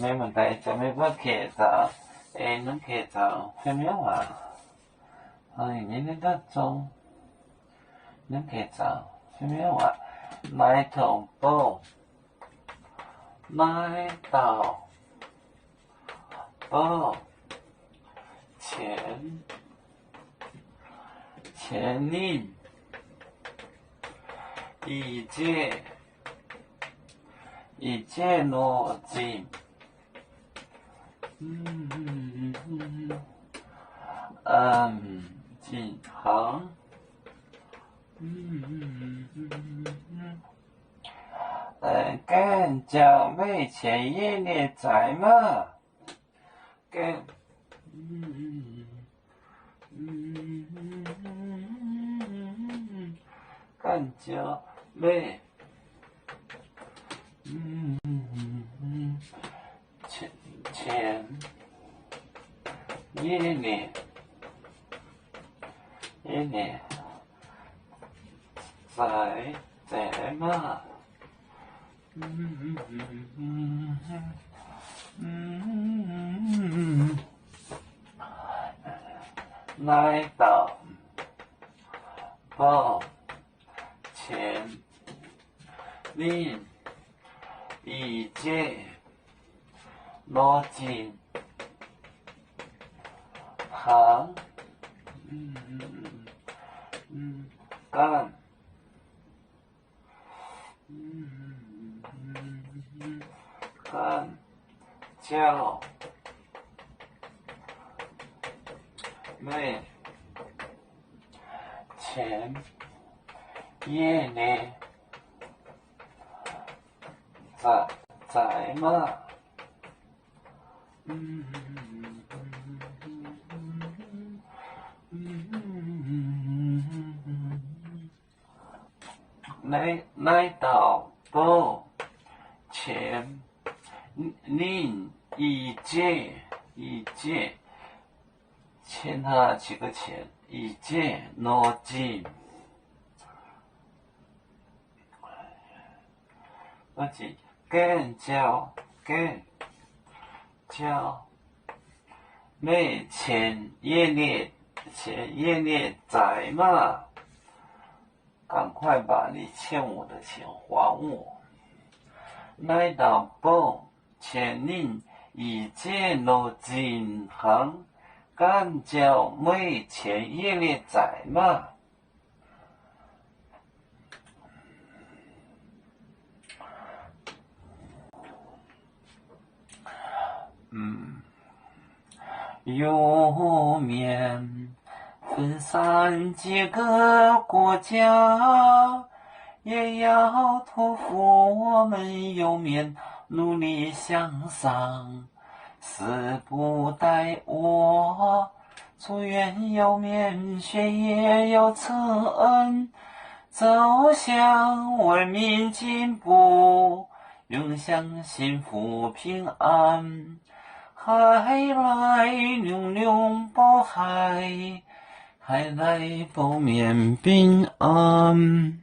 没问題，就沒乜劇集，能劇集film樣啊，你呢得做，能劇集film樣啊，來同步，來到步，前令，一介邏輯。進行，跟着每前一列在嘛，跟着每前一列在嘛，來到步前令一介邏輯行幹教每前一列在嘛，來到步前令一介，前它幾個前，一介邏輯，邏輯跟教每前一列在嘛，趕快把你欠我的錢還我。來到步前令一介邏輯行幹教每前一列在嘛，有面分散幾個國家，也要托付我們有面努力向上，死不待我，祝願有面學業有成，走向文明進步，永享幸福平安。海來龍龍報海，海來報面平安。